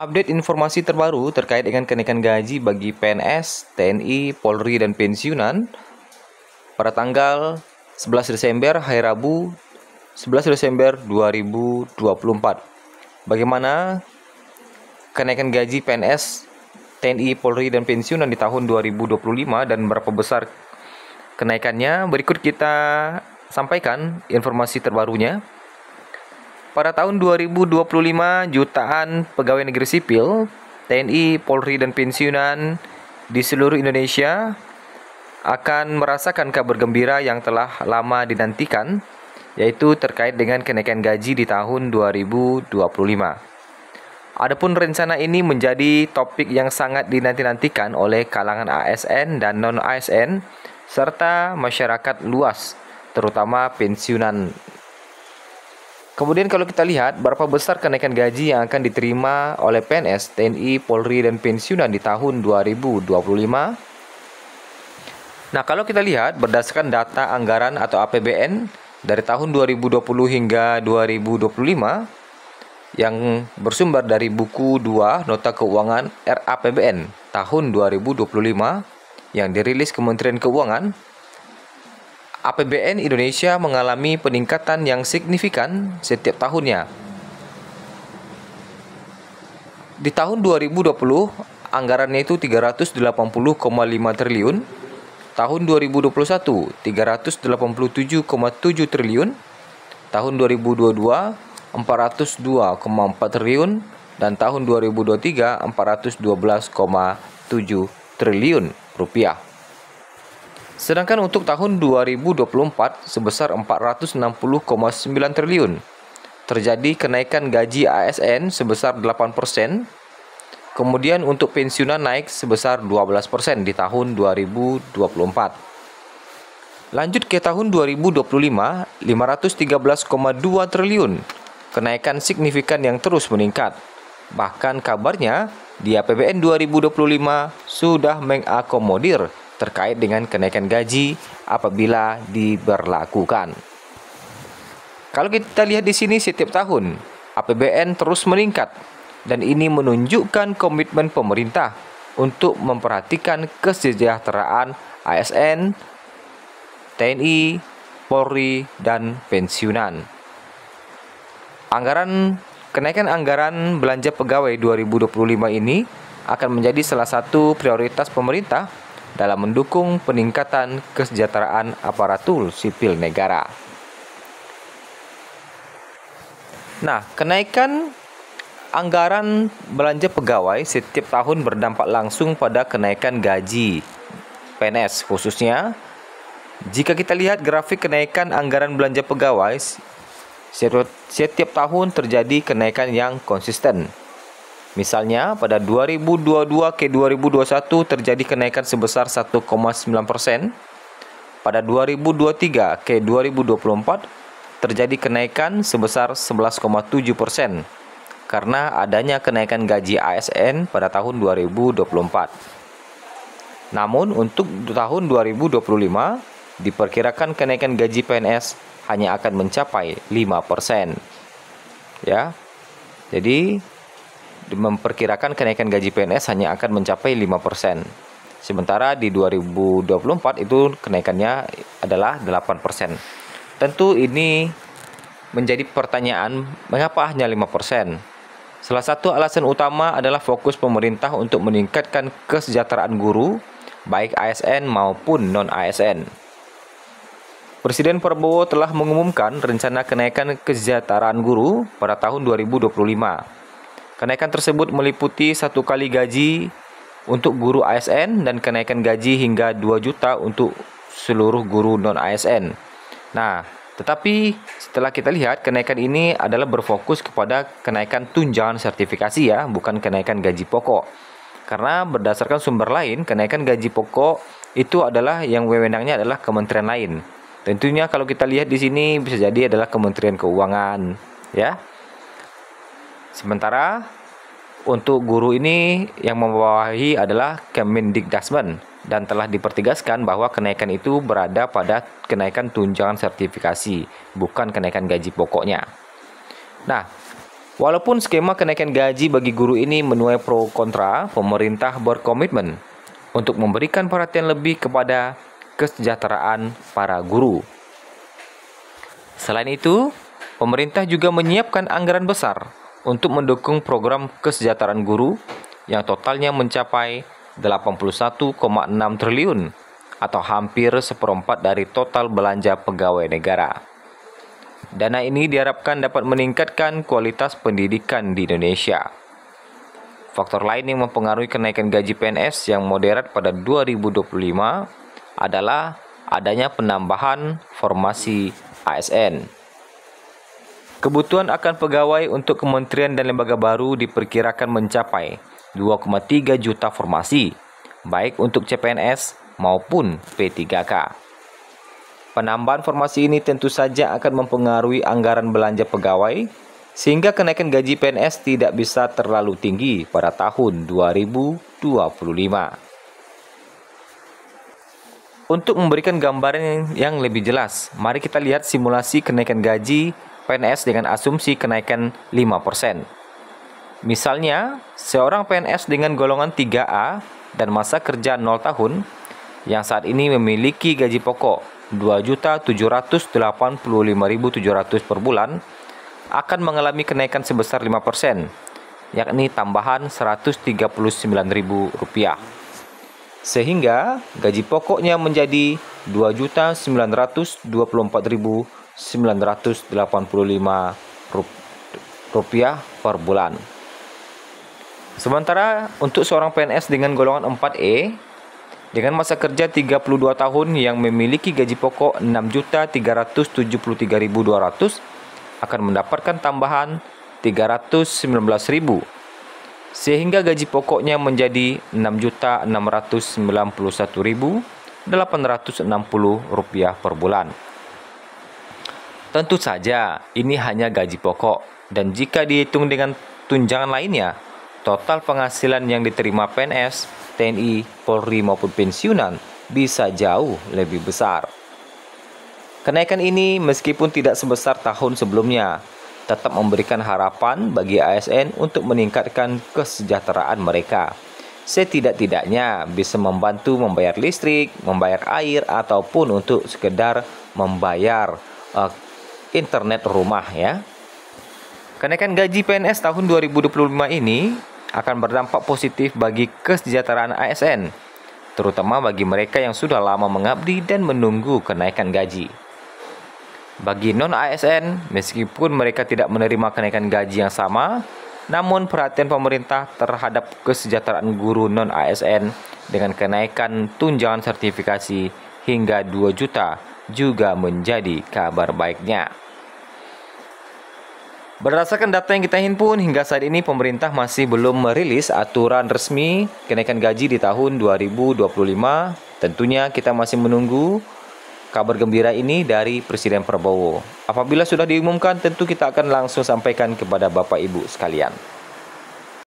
Update informasi terbaru terkait dengan kenaikan gaji bagi PNS, TNI, Polri, dan pensiunan pada tanggal 11 Desember hari Rabu 11 Desember 2024. Bagaimana kenaikan gaji PNS, TNI, Polri, dan pensiunan di tahun 2025 dan berapa besar kenaikannya? Berikut kita sampaikan informasi terbarunya. Pada tahun 2025, jutaan pegawai negeri sipil, TNI, Polri, dan pensiunan di seluruh Indonesia akan merasakan kabar gembira yang telah lama dinantikan, yaitu terkait dengan kenaikan gaji di tahun 2025. Adapun rencana ini menjadi topik yang sangat dinanti-nantikan oleh kalangan ASN dan non-ASN, serta masyarakat luas, terutama pensiunan. Kemudian kalau kita lihat berapa besar kenaikan gaji yang akan diterima oleh PNS, TNI, Polri, dan pensiunan di tahun 2025. Nah, kalau kita lihat berdasarkan data anggaran atau APBN dari tahun 2020 hingga 2025 yang bersumber dari buku 2 Nota Keuangan RAPBN tahun 2025 yang dirilis Kementerian Keuangan, APBN Indonesia mengalami peningkatan yang signifikan setiap tahunnya. Di tahun 2020, anggarannya itu 380,5 triliun. Tahun 2021, 387,7 triliun. Tahun 2022, 402,4 triliun. Dan tahun 2023, 412,7 triliun rupiah. Sedangkan untuk tahun 2024 sebesar 460,9 triliun. Terjadi kenaikan gaji ASN sebesar 8%. Kemudian untuk pensiunan naik sebesar 12% di tahun 2024. Lanjut ke tahun 2025, 513,2 triliun. Kenaikan signifikan yang terus meningkat. Bahkan kabarnya di APBN 2025 sudah mengakomodir terkait dengan kenaikan gaji apabila diberlakukan. Kalau kita lihat di sini setiap tahun APBN terus meningkat dan ini menunjukkan komitmen pemerintah untuk memperhatikan kesejahteraan ASN, TNI, Polri, dan pensiunan. Kenaikan anggaran belanja pegawai 2025 ini akan menjadi salah satu prioritas pemerintah dalam mendukung peningkatan kesejahteraan aparatur sipil negara. Nah, kenaikan anggaran belanja pegawai setiap tahun berdampak langsung pada kenaikan gaji PNS khususnya. Jika kita lihat grafik kenaikan anggaran belanja pegawai, setiap tahun terjadi kenaikan yang konsisten. Misalnya, pada 2022 ke 2021 terjadi kenaikan sebesar 1,9%. Pada 2023 ke 2024 terjadi kenaikan sebesar 11,7% karena adanya kenaikan gaji ASN pada tahun 2024. Namun, untuk tahun 2025 diperkirakan kenaikan gaji PNS hanya akan mencapai 5%. Ya. Jadi memperkirakan kenaikan gaji PNS hanya akan mencapai 5%. Sementara di 2024 itu kenaikannya adalah 8%. Tentu ini menjadi pertanyaan, mengapa hanya 5%? Salah satu alasan utama adalah fokus pemerintah untuk meningkatkan kesejahteraan guru, baik ASN maupun non-ASN. Presiden Prabowo telah mengumumkan rencana kenaikan kesejahteraan guru pada tahun 2025. Kenaikan tersebut meliputi 1 kali gaji untuk guru ASN dan kenaikan gaji hingga 2 juta untuk seluruh guru non-ASN. Nah, tetapi setelah kita lihat kenaikan ini adalah berfokus kepada kenaikan tunjangan sertifikasi ya, bukan kenaikan gaji pokok. Karena berdasarkan sumber lain, kenaikan gaji pokok itu adalah yang wewenangnya adalah kementerian lain. Tentunya kalau kita lihat di sini bisa jadi adalah Kementerian Keuangan, ya. Sementara untuk guru ini yang membawahi adalah Kemendikbudrismen dan telah dipertegaskan bahwa kenaikan itu berada pada kenaikan tunjangan sertifikasi, bukan kenaikan gaji pokoknya. Nah, Walaupun skema kenaikan gaji bagi guru ini menuai pro kontra, pemerintah berkomitmen untuk memberikan perhatian lebih kepada kesejahteraan para guru. Selain itu, pemerintah juga menyiapkan anggaran besar untuk mendukung program kesejahteraan guru yang totalnya mencapai 81,6 triliun atau hampir seperempat dari total belanja pegawai negara. Dana ini diharapkan dapat meningkatkan kualitas pendidikan di Indonesia. Faktor lain yang mempengaruhi kenaikan gaji PNS yang moderat pada 2025 adalah adanya penambahan formasi ASN. Kebutuhan akan pegawai untuk kementerian dan lembaga baru diperkirakan mencapai 2,3 juta formasi, baik untuk CPNS maupun P3K. Penambahan formasi ini tentu saja akan mempengaruhi anggaran belanja pegawai, sehingga kenaikan gaji PNS tidak bisa terlalu tinggi pada tahun 2025. Untuk memberikan gambaran yang lebih jelas, mari kita lihat simulasi kenaikan gaji PNS dengan asumsi kenaikan 5%. Misalnya, seorang PNS dengan golongan 3A dan masa kerja 0 tahun, yang saat ini memiliki gaji pokok Rp2.785.700 per bulan, akan mengalami kenaikan sebesar 5%, yakni tambahan Rp139.000. Sehingga gaji pokoknya menjadi Rp2.924.985 per bulan. Sementara untuk seorang PNS dengan golongan 4E dengan masa kerja 32 tahun yang memiliki gaji pokok Rp6.373.200 akan mendapatkan tambahan Rp319.000, sehingga gaji pokoknya menjadi Rp6.691.860 per bulan. Tentu saja ini hanya gaji pokok, dan jika dihitung dengan tunjangan lainnya, total penghasilan yang diterima PNS, TNI, Polri maupun pensiunan bisa jauh lebih besar. Kenaikan ini meskipun tidak sebesar tahun sebelumnya, tetap memberikan harapan bagi ASN untuk meningkatkan kesejahteraan mereka. Setidak-tidaknya bisa membantu membayar listrik, membayar air, ataupun untuk sekedar membayar internet rumah ya. Kenaikan gaji PNS tahun 2025 ini akan berdampak positif bagi kesejahteraan ASN, terutama bagi mereka yang sudah lama mengabdi dan menunggu kenaikan gaji. Bagi non-ASN, meskipun mereka tidak menerima kenaikan gaji yang sama, namun perhatian pemerintah terhadap kesejahteraan guru non-ASN dengan kenaikan tunjangan sertifikasi hingga 2 juta juga menjadi kabar baiknya. Berdasarkan data yang kita himpun, hingga saat ini pemerintah masih belum merilis aturan resmi kenaikan gaji di tahun 2025. Tentunya kita masih menunggu kabar gembira ini dari Presiden Prabowo. Apabila sudah diumumkan, tentu kita akan langsung sampaikan kepada Bapak Ibu sekalian.